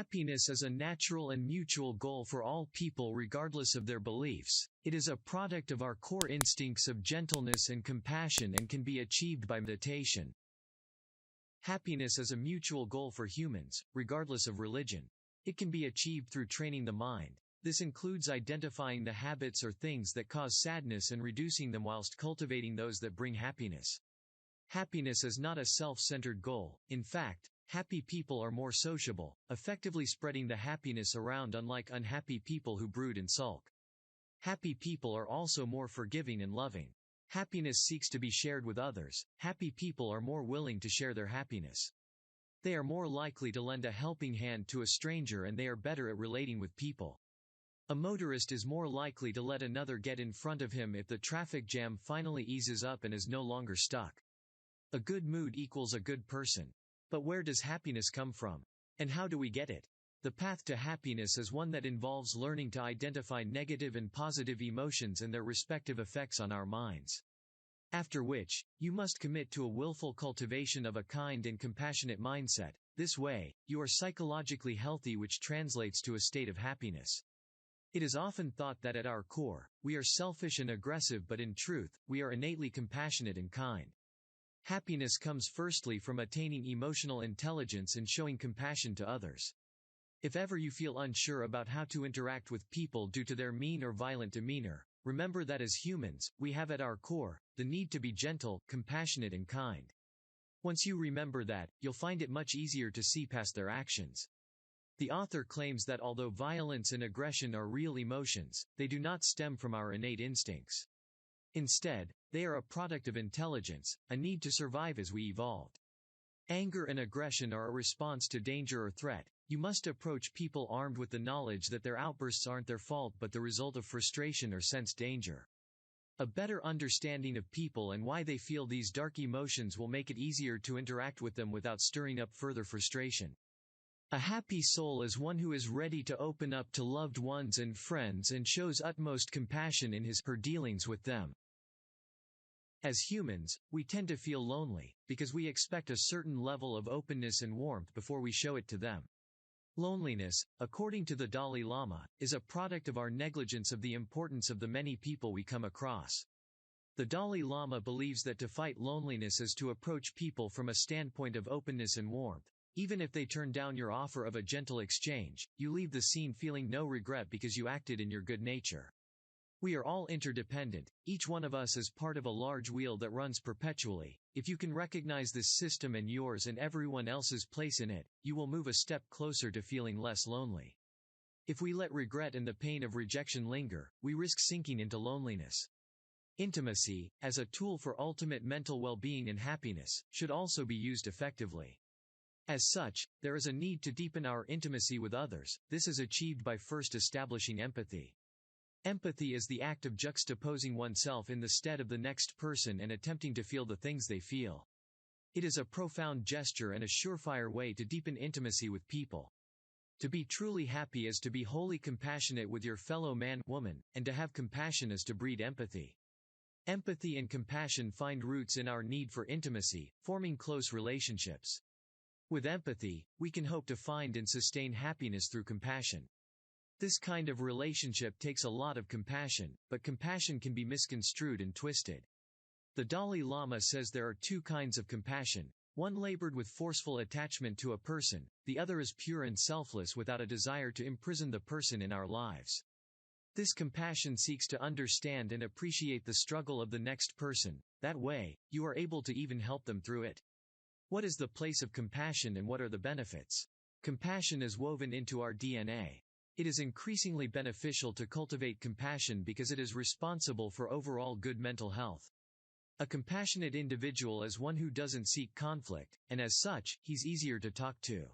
Happiness is a natural and mutual goal for all people regardless of their beliefs. It is a product of our core instincts of gentleness and compassion and can be achieved by meditation. Happiness is a mutual goal for humans, regardless of religion. It can be achieved through training the mind. This includes identifying the habits or things that cause sadness and reducing them whilst cultivating those that bring happiness. Happiness is not a self-centered goal. In fact, happy people are more sociable, effectively spreading the happiness around, unlike unhappy people who brood and sulk. Happy people are also more forgiving and loving. Happiness seeks to be shared with others. Happy people are more willing to share their happiness. They are more likely to lend a helping hand to a stranger, and they are better at relating with people. A motorist is more likely to let another get in front of him if the traffic jam finally eases up and is no longer stuck. A good mood equals a good person. But where does happiness come from? And how do we get it? The path to happiness is one that involves learning to identify negative and positive emotions and their respective effects on our minds. After which, you must commit to a willful cultivation of a kind and compassionate mindset. This way, you are psychologically healthy, which translates to a state of happiness. It is often thought that at our core, we are selfish and aggressive, but in truth, we are innately compassionate and kind. Happiness comes firstly from attaining emotional intelligence and showing compassion to others. If ever you feel unsure about how to interact with people due to their mean or violent demeanor, remember that as humans, we have at our core the need to be gentle, compassionate and kind. Once you remember that, you'll find it much easier to see past their actions. The author claims that although violence and aggression are real emotions, they do not stem from our innate instincts. Instead, they are a product of intelligence, a need to survive as we evolved. Anger and aggression are a response to danger or threat. You must approach people armed with the knowledge that their outbursts aren't their fault but the result of frustration or sensed danger. A better understanding of people and why they feel these dark emotions will make it easier to interact with them without stirring up further frustration. A happy soul is one who is ready to open up to loved ones and friends and shows utmost compassion in his/her dealings with them. As humans, we tend to feel lonely, because we expect a certain level of openness and warmth before we show it to them. Loneliness, according to the Dalai Lama, is a product of our negligence of the importance of the many people we come across. The Dalai Lama believes that to fight loneliness is to approach people from a standpoint of openness and warmth. Even if they turn down your offer of a gentle exchange, you leave the scene feeling no regret because you acted in your good nature. We are all interdependent. Each one of us is part of a large wheel that runs perpetually. If you can recognize this system and yours and everyone else's place in it, you will move a step closer to feeling less lonely. If we let regret and the pain of rejection linger, we risk sinking into loneliness. Intimacy, as a tool for ultimate mental well-being and happiness, should also be used effectively. As such, there is a need to deepen our intimacy with others. This is achieved by first establishing empathy. Empathy is the act of juxtaposing oneself in the stead of the next person and attempting to feel the things they feel. It is a profound gesture and a surefire way to deepen intimacy with people. To be truly happy is to be wholly compassionate with your fellow man, woman, and to have compassion is to breed empathy. Empathy and compassion find roots in our need for intimacy, forming close relationships. With empathy, we can hope to find and sustain happiness through compassion. This kind of relationship takes a lot of compassion, but compassion can be misconstrued and twisted. The Dalai Lama says there are two kinds of compassion, one labored with forceful attachment to a person, the other is pure and selfless without a desire to imprison the person in our lives. This compassion seeks to understand and appreciate the struggle of the next person. That way, you are able to even help them through it. What is the place of compassion and what are the benefits? Compassion is woven into our DNA. It is increasingly beneficial to cultivate compassion because it is responsible for overall good mental health. A compassionate individual is one who doesn't seek conflict, and as such, he's easier to talk to.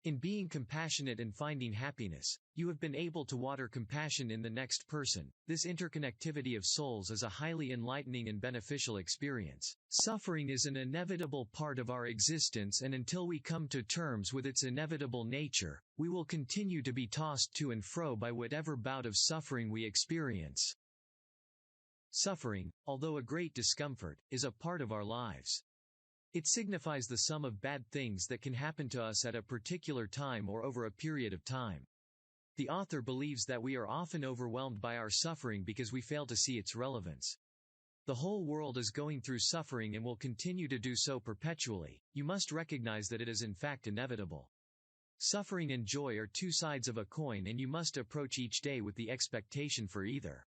In being compassionate and finding happiness, you have been able to water compassion in the next person. This interconnectivity of souls is a highly enlightening and beneficial experience. Suffering is an inevitable part of our existence, and until we come to terms with its inevitable nature, we will continue to be tossed to and fro by whatever bout of suffering we experience. Suffering, although a great discomfort, is a part of our lives. It signifies the sum of bad things that can happen to us at a particular time or over a period of time. The author believes that we are often overwhelmed by our suffering because we fail to see its relevance. The whole world is going through suffering and will continue to do so perpetually. You must recognize that it is in fact inevitable. Suffering and joy are two sides of a coin, and you must approach each day with the expectation for either.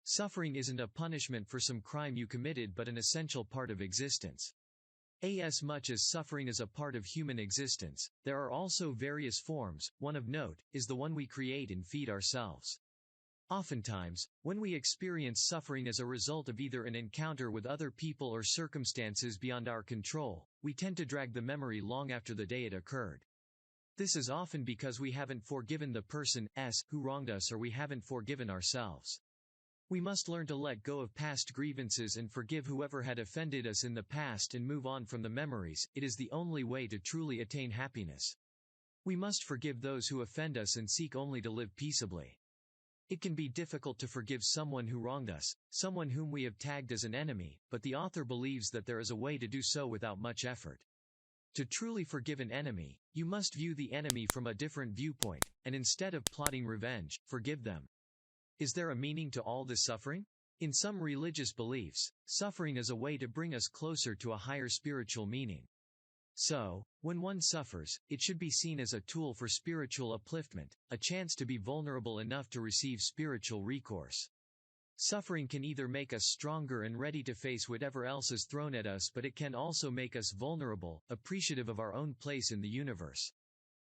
Suffering isn't a punishment for some crime you committed but an essential part of existence. As much as suffering is a part of human existence, there are also various forms. One of note is the one we create and feed ourselves. Oftentimes, when we experience suffering as a result of either an encounter with other people or circumstances beyond our control, we tend to drag the memory long after the day it occurred. This is often because we haven't forgiven the person who wronged us, or we haven't forgiven ourselves. We must learn to let go of past grievances and forgive whoever had offended us in the past and move on from the memories. It is the only way to truly attain happiness. We must forgive those who offend us and seek only to live peaceably. It can be difficult to forgive someone who wronged us, someone whom we have tagged as an enemy, but the author believes that there is a way to do so without much effort. To truly forgive an enemy, you must view the enemy from a different viewpoint, and instead of plotting revenge, forgive them. Is there a meaning to all this suffering? In some religious beliefs, suffering is a way to bring us closer to a higher spiritual meaning. So, when one suffers, it should be seen as a tool for spiritual upliftment, a chance to be vulnerable enough to receive spiritual recourse. Suffering can either make us stronger and ready to face whatever else is thrown at us, but it can also make us vulnerable, appreciative of our own place in the universe.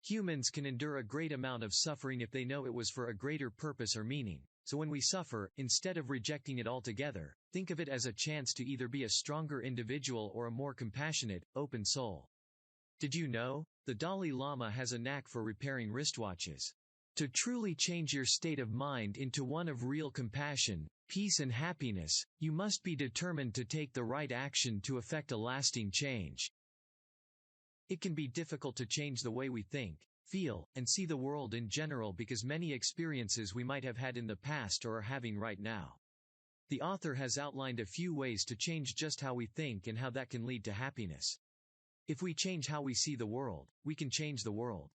Humans can endure a great amount of suffering if they know it was for a greater purpose or meaning. So when we suffer, instead of rejecting it altogether, think of it as a chance to either be a stronger individual or a more compassionate, open soul. Did you know? The Dalai Lama has a knack for repairing wristwatches. To truly change your state of mind into one of real compassion, peace and happiness, you must be determined to take the right action to effect a lasting change. It can be difficult to change the way we think, feel, and see the world in general because many experiences we might have had in the past or are having right now. The author has outlined a few ways to change just how we think and how that can lead to happiness. If we change how we see the world, we can change the world.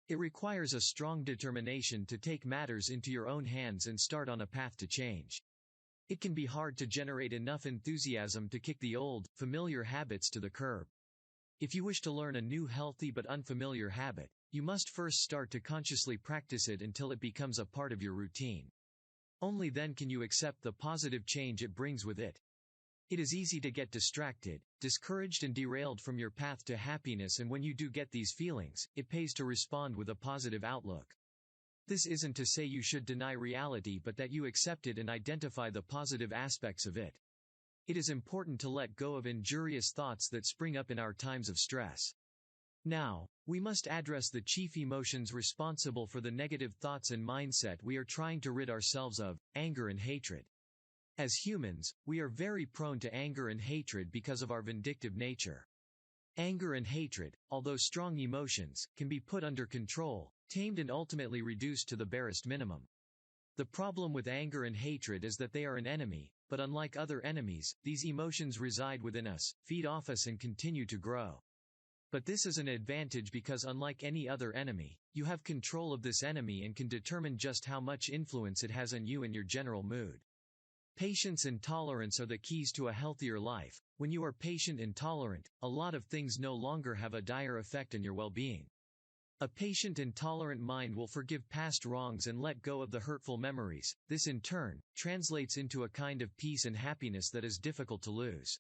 It requires a strong determination to take matters into your own hands and start on a path to change. It can be hard to generate enough enthusiasm to kick the old, familiar habits to the curb. If you wish to learn a new healthy but unfamiliar habit, you must first start to consciously practice it until it becomes a part of your routine. Only then can you accept the positive change it brings with it. It is easy to get distracted, discouraged and derailed from your path to happiness, and when you do get these feelings, it pays to respond with a positive outlook. This isn't to say you should deny reality, but that you accept it and identify the positive aspects of it. It is important to let go of injurious thoughts that spring up in our times of stress. Now, we must address the chief emotions responsible for the negative thoughts and mindset we are trying to rid ourselves of: anger and hatred. As humans, we are very prone to anger and hatred because of our vindictive nature. Anger and hatred, although strong emotions, can be put under control, tamed and ultimately reduced to the barest minimum. The problem with anger and hatred is that they are an enemy, but unlike other enemies, these emotions reside within us, feed off us and continue to grow. But this is an advantage because unlike any other enemy, you have control of this enemy and can determine just how much influence it has on you and your general mood. Patience and tolerance are the keys to a healthier life. When you are patient and tolerant, a lot of things no longer have a dire effect on your well-being. A patient and tolerant mind will forgive past wrongs and let go of the hurtful memories. This in turn translates into a kind of peace and happiness that is difficult to lose.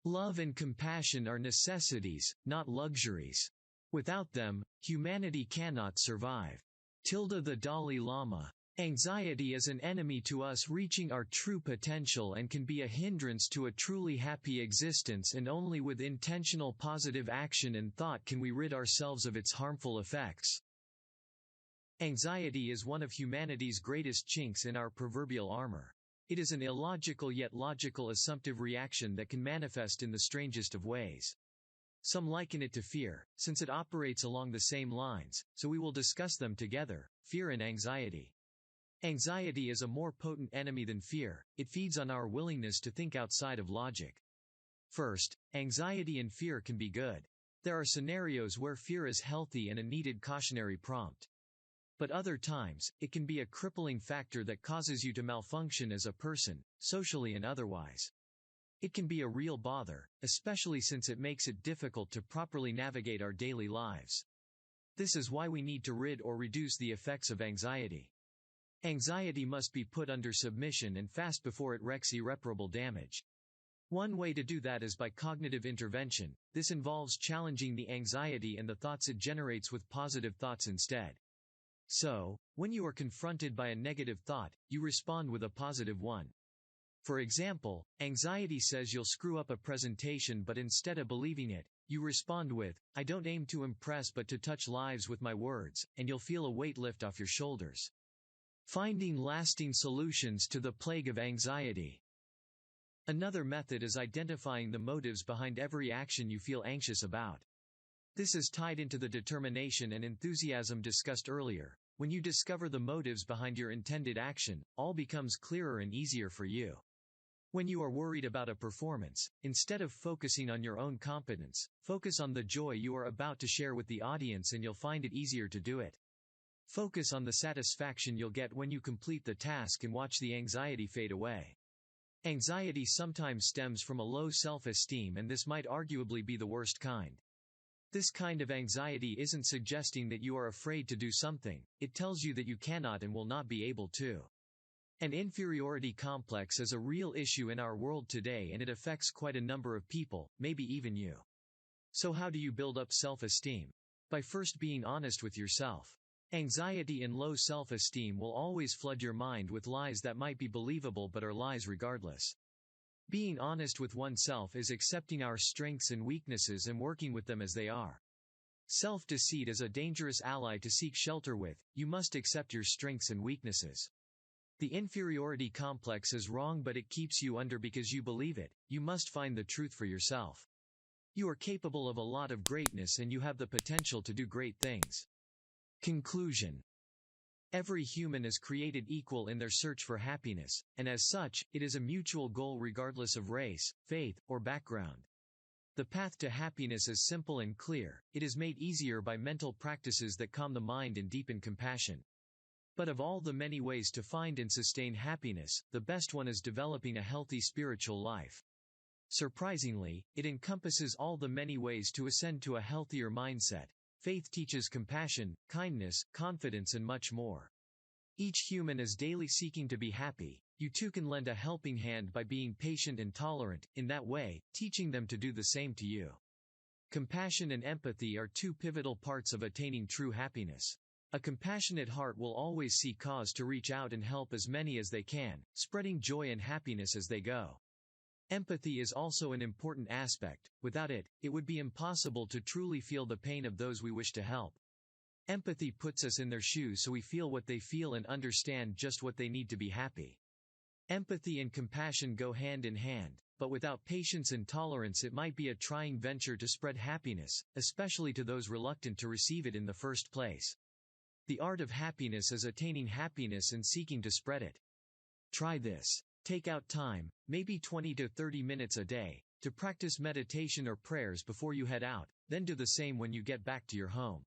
Love and compassion are necessities, not luxuries. Without them, humanity cannot survive. The Dalai Lama. Anxiety is an enemy to us reaching our true potential and can be a hindrance to a truly happy existence, and only with intentional positive action and thought can we rid ourselves of its harmful effects. Anxiety is one of humanity's greatest chinks in our proverbial armor. It is an illogical yet logical assumptive reaction that can manifest in the strangest of ways. Some liken it to fear, since it operates along the same lines, so we will discuss them together: fear and anxiety. Anxiety is a more potent enemy than fear. It feeds on our willingness to think outside of logic. First, anxiety and fear can be good. There are scenarios where fear is healthy and a needed cautionary prompt. But other times, it can be a crippling factor that causes you to malfunction as a person, socially and otherwise. It can be a real bother, especially since it makes it difficult to properly navigate our daily lives. This is why we need to rid or reduce the effects of anxiety. Anxiety must be put under submission and fast before it wreaks irreparable damage. One way to do that is by cognitive intervention. This involves challenging the anxiety and the thoughts it generates with positive thoughts instead. So, when you are confronted by a negative thought, you respond with a positive one. For example, anxiety says you'll screw up a presentation, but instead of believing it, you respond with, "I don't aim to impress but to touch lives with my words," and you'll feel a weight lift off your shoulders. Finding lasting solutions to the plague of anxiety. Another method is identifying the motives behind every action you feel anxious about. This is tied into the determination and enthusiasm discussed earlier. When you discover the motives behind your intended action, all becomes clearer and easier for you. When you are worried about a performance, instead of focusing on your own competence, focus on the joy you are about to share with the audience and you'll find it easier to do it. Focus on the satisfaction you'll get when you complete the task and watch the anxiety fade away. Anxiety sometimes stems from a low self-esteem, and this might arguably be the worst kind. This kind of anxiety isn't suggesting that you are afraid to do something, it tells you that you cannot and will not be able to. An inferiority complex is a real issue in our world today, and it affects quite a number of people, maybe even you. So how do you build up self-esteem? By first being honest with yourself. Anxiety and low self-esteem will always flood your mind with lies that might be believable but are lies regardless. Being honest with oneself is accepting our strengths and weaknesses and working with them as they are. Self-deceit is a dangerous ally to seek shelter with. You must accept your strengths and weaknesses. The inferiority complex is wrong, but it keeps you under because you believe it. You must find the truth for yourself. You are capable of a lot of greatness and you have the potential to do great things. Conclusion. Every human is created equal in their search for happiness, and as such, it is a mutual goal regardless of race, faith, or background. The path to happiness is simple and clear. It is made easier by mental practices that calm the mind and deepen compassion. But of all the many ways to find and sustain happiness, the best one is developing a healthy spiritual life. Surprisingly, it encompasses all the many ways to ascend to a healthier mindset. Faith teaches compassion, kindness, confidence, and much more. Each human is daily seeking to be happy. You too can lend a helping hand by being patient and tolerant, in that way, teaching them to do the same to you. Compassion and empathy are two pivotal parts of attaining true happiness. A compassionate heart will always see cause to reach out and help as many as they can, spreading joy and happiness as they go. Empathy is also an important aspect. Without it, it would be impossible to truly feel the pain of those we wish to help. Empathy puts us in their shoes so we feel what they feel and understand just what they need to be happy. Empathy and compassion go hand in hand, but without patience and tolerance it might be a trying venture to spread happiness, especially to those reluctant to receive it in the first place. The art of happiness is attaining happiness and seeking to spread it. Try this. Take out time, maybe 20 to 30 minutes a day, to practice meditation or prayers before you head out, then do the same when you get back to your home.